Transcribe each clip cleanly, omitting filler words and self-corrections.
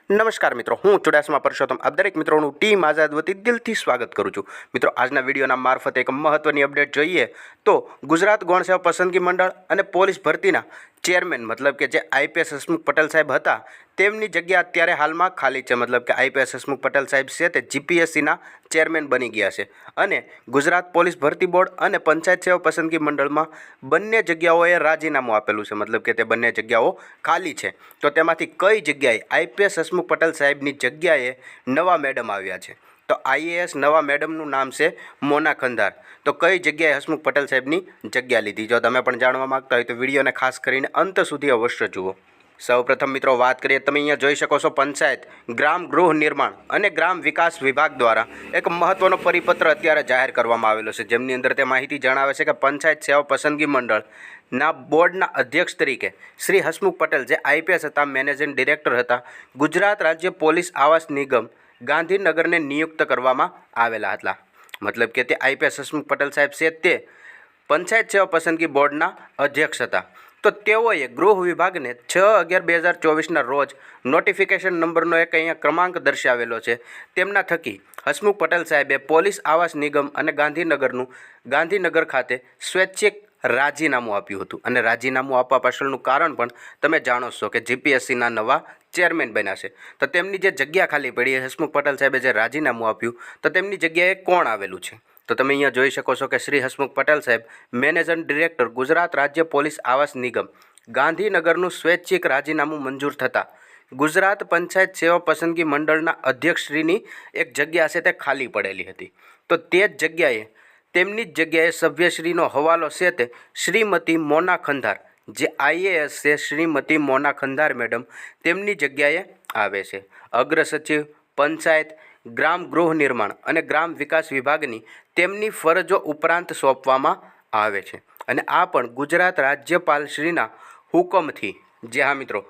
નમસ્કાર મિત્રો, હું ચુડાસમા પરસોત્તમ આપ દરેક મિત્રોનું ટીમ આઝાદ વતી દિલથી સ્વાગત કરું છું। મિત્રો, આજના વિડીયોના મારફતે એક મહત્વની અપડેટ જોઈએ તો ગુજરાત ગૌણ સેવા પસંદગી મંડળ અને પોલીસ ભરતીના ચેરમેન મતલબ કે જે આઈપીએસ હસમુખ પટેલ સાહેબ હતા તેમની જગ્યા અત્યારે હાલમાં ખાલી છે। મતલબ કે આઈપીએસ હસમુખ પટેલ સાહેબ છે તે જીપીએસસીના ચેરમેન બની ગયા છે અને ગુજરાત પોલીસ ભરતી બોર્ડ અને પંચાયત સેવા પસંદગી મંડળમાં બંને જગ્યાઓએ રાજીનામું આપેલું છે। મતલબ કે તે બંને જગ્યાઓ ખાલી છે। તો તેમાંથી કઈ જગ્યાએ આઈપીએસ હસમુખ પટેલ સાહેબની જગ્યાએ નવા મેડમ આવ્યા છે? તો આઈએએસ નવા મેડમનું નામ છે મોના ખંધાર। તો કઈ જગ્યાએ હસમુખ પટેલ સાહેબની જગ્યા લીધી? જો તમે પણ જાણવા માગતા હોય તો વિડીયોને ખાસ કરીને અંત સુધી અવશ્ય જુઓ। સૌપ્રથમ મિત્રો વાત કરીએ, તમે અહીંયા જોઈ શકો છો પંચાયત, ગ્રામ ગૃહ નિર્માણ અને ગ્રામ વિકાસ વિભાગ દ્વારા એક મહત્વનો પરિપત્ર અત્યારે જાહેર કરવામાં આવેલો છે, જેમની અંદર તે માહિતી જણાવે છે કે પંચાયત સેવા પસંદગી મંડળના બોર્ડના અધ્યક્ષ તરીકે શ્રી હસમુખ પટેલ, જે આઈપીએસ હતા, મેનેજિંગ ડિરેક્ટર હતા, ગુજરાત રાજ્ય પોલીસ આવાસ નિગમ ગાંધીનગરને નિયુક્ત કરવામાં આવેલા હતા। મતલબ કે તે આઈપીએસ હસમુખ પટેલ સાહેબ છે તે પંચાયત સેવા પસંદગી બોર્ડના અધ્યક્ષ હતા। તો તેઓએ ગૃહ વિભાગને 6/11/2024ના રોજ નોટિફિકેશન નંબરનો એક અહીંયા ક્રમાંક દર્શાવેલો છે, તેમના થકી હસમુખ પટેલ સાહેબે પોલીસ આવાસ નિગમ અને ગાંધીનગર ખાતે સ્વૈચ્છિક રાજીનામું આપ્યું હતું। અને રાજીનામું આપવા પાછળનું કારણ પણ તમે જાણો છો કે જીપીએસસીના નવા ચેરમેન બન્યા છે। તો તેમની જે જગ્યા ખાલી પડી, હસમુખ પટેલ સાહેબે જે રાજીનામું આપ્યું, તો તેમની જગ્યાએ કોણ આવેલું છે? તો તમે અહીંયા જોઈ શકો છો કે શ્રી હસમુખ પટેલ સાહેબ, મેનેજિંગ ડિરેક્ટર, ગુજરાત રાજ્ય પોલીસ આવાસ નિગમ ગાંધીનગરનું સ્વૈચ્છિક રાજીનામું મંજૂર થતાં ગુજરાત પંચાયત સેવા પસંદગી મંડળના અધ્યક્ષશ્રીની એક જગ્યા છે તે ખાલી પડેલી હતી। તો તે જ જગ્યાએ તેમની જ જગ્યાએ સભ્યશ્રીનો હવાલો છે તે શ્રીમતી મોના ખંધાર, જે આઈએએસ છે, શ્રીમતી મોના ખંધાર મેડમ, તેમની જગ્યાએ આવે છે। અગ્ર સચિવ પંચાયત, ગ્રામ ગૃહ નિર્માણ અને ગ્રામ વિકાસ વિભાગની તેમની ફરજો ઉપરાંત સોંપવામાં આવે છે। અને આ પણ ગુજરાત રાજ્યપાલશ્રીના હુકમથી, જે હા મિત્રો,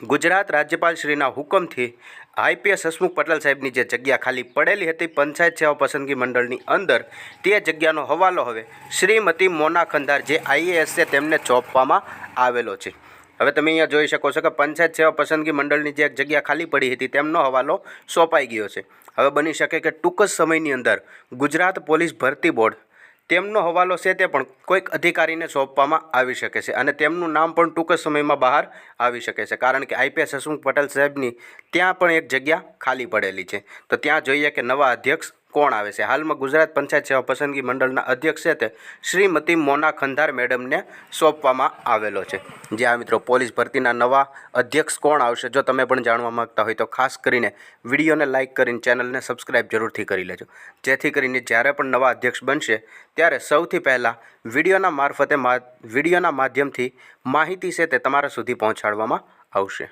ગુજરાત રાજ્યપાલશ્રીના હુકમથી આઈપીએસ હસમુખ પટેલ સાહેબની જે જગ્યા ખાલી પડેલી હતી પંચાયત સેવા પસંદગી મંડળની અંદર, તે જગ્યાનો હવાલો હવે શ્રીમતી મોના ખંધાર, જે આઈએએસ છે, તેમને સોંપવામાં આવેલો છે। હવે તમે અહીંયા જોઈ શકો છો કે પંચાયત સેવા પસંદગી મંડળની જે એક જગ્યા ખાલી પડી હતી તેમનો હવાલો સોંપાઈ ગયો છે। હવે બની શકે કે ટૂંક જ સમયની અંદર ગુજરાત પોલીસ ભરતી બોર્ડ તેમનો હવાલો છે તે પણ કોઈક અધિકારીને સોંપવામાં આવી શકે છે અને તેમનું નામ પણ ટૂંક જ સમયમાં બહાર આવી શકે છે, કારણ કે આઈપીએસ હસમુખ પટેલ સાહેબની ત્યાં પણ એક જગ્યા ખાલી પડેલી છે। તો ત્યાં જોઈએ કે નવા અધ્યક્ષ કોણ આવે છે। હાલમાં ગુજરાત પંચાયત સેવા પસંદગી મંડળના અધ્યક્ષ છે તે શ્રીમતી મોના ખંધાર મેડમને સોંપવામાં આવેલો છે। જે આ મિત્રો, પોલીસ ભરતીના નવા અધ્યક્ષ કોણ આવશે, જો તમે પણ જાણવા માગતા હોય તો ખાસ કરીને વિડીયોને લાઇક કરીને ચેનલને સબસ્ક્રાઈબ જરૂરથી કરી લેજો, જેથી કરીને જ્યારે પણ નવા અધ્યક્ષ બનશે ત્યારે સૌથી પહેલાં વિડીયોના માધ્યમથી માહિતી છે તે તમારા સુધી પહોંચાડવામાં આવશે।